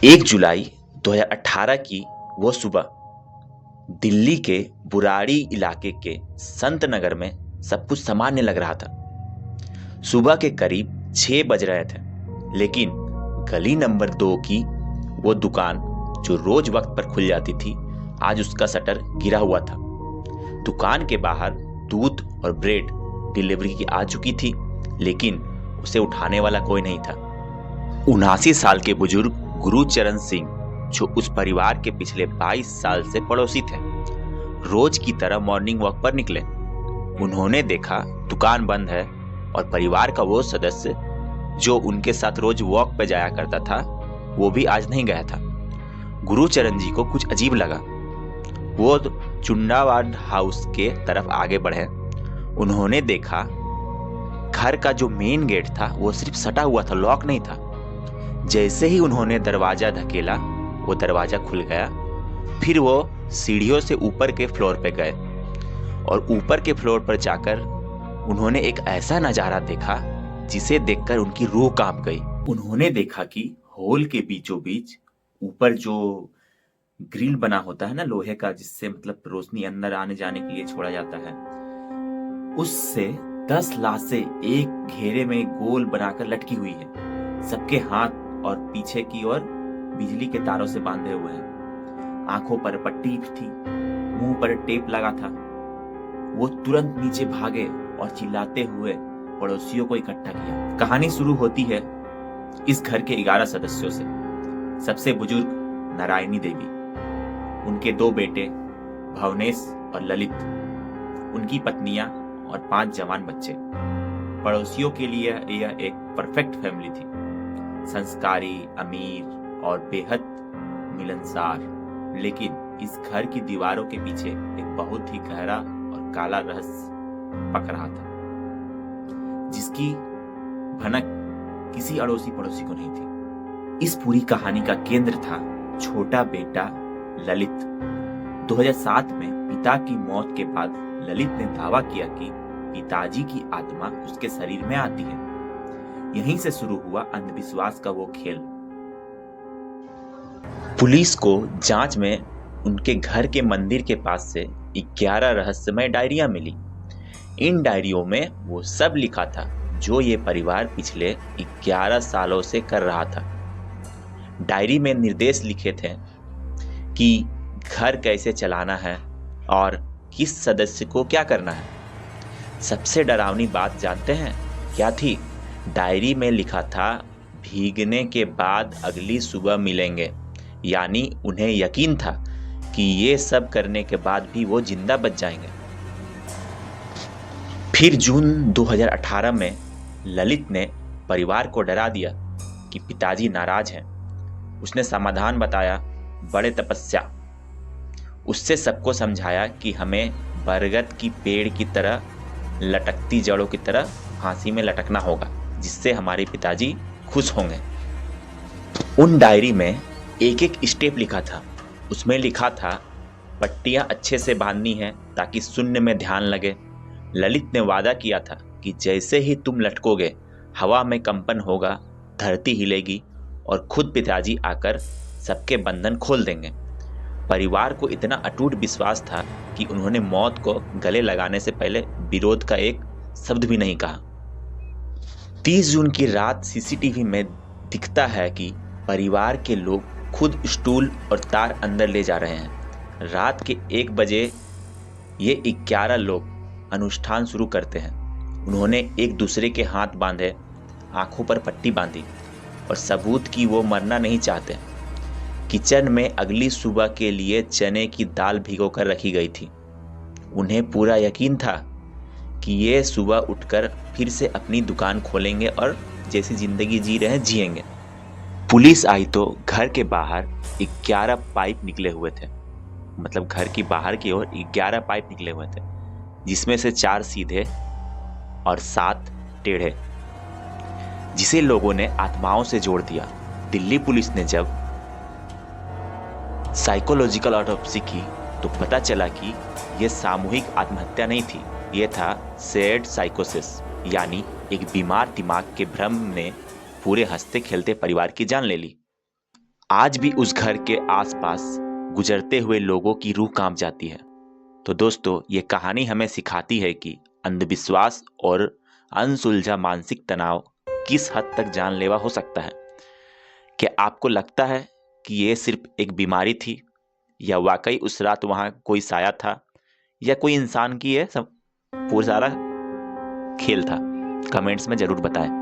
1 जुलाई 2018 की वो सुबह दिल्ली के बुराड़ी इलाके के संत नगर में सब कुछ सामान्य लग रहा था। सुबह के करीब 6 बज रहे थे, लेकिन गली नंबर 2 की वो दुकान जो रोज वक्त पर खुल जाती थी, आज उसका शटर गिरा हुआ था। दुकान के बाहर दूध और ब्रेड डिलीवरी की आ चुकी थी, लेकिन उसे उठाने वाला कोई नहीं था। 79 साल के बुजुर्ग गुरुचरण सिंह, जो उस परिवार के पिछले 22 साल से पड़ोसी थे, रोज की तरह मॉर्निंग वॉक पर निकले। उन्होंने देखा दुकान बंद है और परिवार का वो सदस्य जो उनके साथ रोज वॉक पे जाया करता था, वो भी आज नहीं गया था। गुरुचरण जी को कुछ अजीब लगा। वो चुंडावाड हाउस के तरफ आगे बढ़े। उन्होंने देखा घर का जो मेन गेट था वो सिर्फ सटा हुआ था, लॉक नहीं था। जैसे ही उन्होंने दरवाजा धकेला, वो दरवाजा खुल गया। फिर वो सीढ़ियों से ऊपर के फ्लोर पे गए और ऊपर के फ्लोर पर जाकर उन्होंने एक ऐसा नजारा देखा जिसे देखकर उनकी रूह कांप गई। उन्होंने देखा कि हॉल के बीचों बीच ऊपर जो ग्रिल बना होता है ना, लोहे का, जिससे मतलब रोशनी अंदर आने जाने के लिए छोड़ा जाता है, उससे 10 लाशें एक घेरे में गोल बनाकर लटकी हुई है। सबके हाथ और पीछे की ओर बिजली के तारों से बांधे हुए हैं। आंखों पर पट्टी थी, मुंह पर टेप लगा था। वो तुरंत नीचे भागे और चिल्लाते हुए पड़ोसियों को इकट्ठा किया। कहानी शुरू होती है इस घर के 11 सदस्यों से। सबसे बुजुर्ग नारायणी देवी, उनके 2 बेटे भवनेश और ललित, उनकी पत्नियां और 5 जवान बच्चे। पड़ोसियों के लिए यह एक परफेक्ट फैमिली थी, संस्कारी, अमीर और बेहद मिलनसार। लेकिन इस घर की दीवारों के पीछे एक बहुत ही गहरा और काला रहस्य पक रहा था, जिसकी भनक किसी अड़ोसी पड़ोसी को नहीं थी। इस पूरी कहानी का केंद्र था छोटा बेटा ललित। 2007 में पिता की मौत के बाद ललित ने दावा किया कि पिताजी की आत्मा उसके शरीर में आती है। यहीं से शुरू हुआ अंधविश्वास का वो खेल। पुलिस को जांच में उनके घर के मंदिर के पास से 11 रहस्यमय डायरियां मिली। इन डायरियों में वो सब लिखा था जो ये परिवार पिछले 11 सालों से कर रहा था। डायरी में निर्देश लिखे थे कि घर कैसे चलाना है और किस सदस्य को क्या करना है। सबसे डरावनी बात जानते हैं क्या थी? डायरी में लिखा था भीगने के बाद अगली सुबह मिलेंगे। यानी उन्हें यकीन था कि ये सब करने के बाद भी वो जिंदा बच जाएंगे। फिर जून 2018 में ललित ने परिवार को डरा दिया कि पिताजी नाराज हैं। उसने समाधान बताया, बड़े तपस्या। उससे सबको समझाया कि हमें बरगद की पेड़ की तरह लटकती जड़ों की तरह फांसी में लटकना होगा, जिससे हमारे पिताजी खुश होंगे। उन डायरी में एक एक स्टेप लिखा था। उसमें लिखा था पट्टियां अच्छे से बांधनी है ताकि शून्य में ध्यान लगे। ललित ने वादा किया था कि जैसे ही तुम लटकोगे, हवा में कंपन होगा, धरती हिलेगी और खुद पिताजी आकर सबके बंधन खोल देंगे। परिवार को इतना अटूट विश्वास था कि उन्होंने मौत को गले लगाने से पहले विरोध का एक शब्द भी नहीं कहा। 30 जून की रात सीसीटीवी में दिखता है कि परिवार के लोग खुद स्टूल और तार अंदर ले जा रहे हैं। रात के 1 बजे ये 11 लोग अनुष्ठान शुरू करते हैं। उन्होंने एक दूसरे के हाथ बांधे, आंखों पर पट्टी बांधी और सबूत कि वो मरना नहीं चाहते। किचन में अगली सुबह के लिए चने की दाल भिगोकर रखी गई थी। उन्हें पूरा यकीन था कि ये सुबह उठकर फिर से अपनी दुकान खोलेंगे और जैसी जिंदगी जी रहे हैं जिएंगे। पुलिस आई तो घर के बाहर 11 पाइप निकले हुए थे। मतलब घर की बाहर की ओर 11 पाइप निकले हुए थे, जिसमें से 4 सीधे और 7 टेढ़े, जिसे लोगों ने आत्माओं से जोड़ दिया। दिल्ली पुलिस ने जब साइकोलॉजिकल ऑटोप्सी की तो पता चला कि यह सामूहिक आत्महत्या नहीं थी, यह था शेयर्ड साइकोसिस, यानी एक बीमार दिमाग के भ्रम ने पूरे हंसते खेलते परिवार की जान ले ली। आज भी उस घर के आसपास गुजरते हुए लोगों की रूह कांप जाती है। तो दोस्तों, ये कहानी हमें सिखाती है कि अंधविश्वास और अनसुलझा मानसिक तनाव किस हद तक जानलेवा हो सकता है। क्या आपको लगता है कि ये सिर्फ एक बीमारी थी, या वाकई उस रात वहां कोई साया था, या कोई इंसान की ये सब पूरा सारा खेल था? कमेंट्स में जरूर बताएं।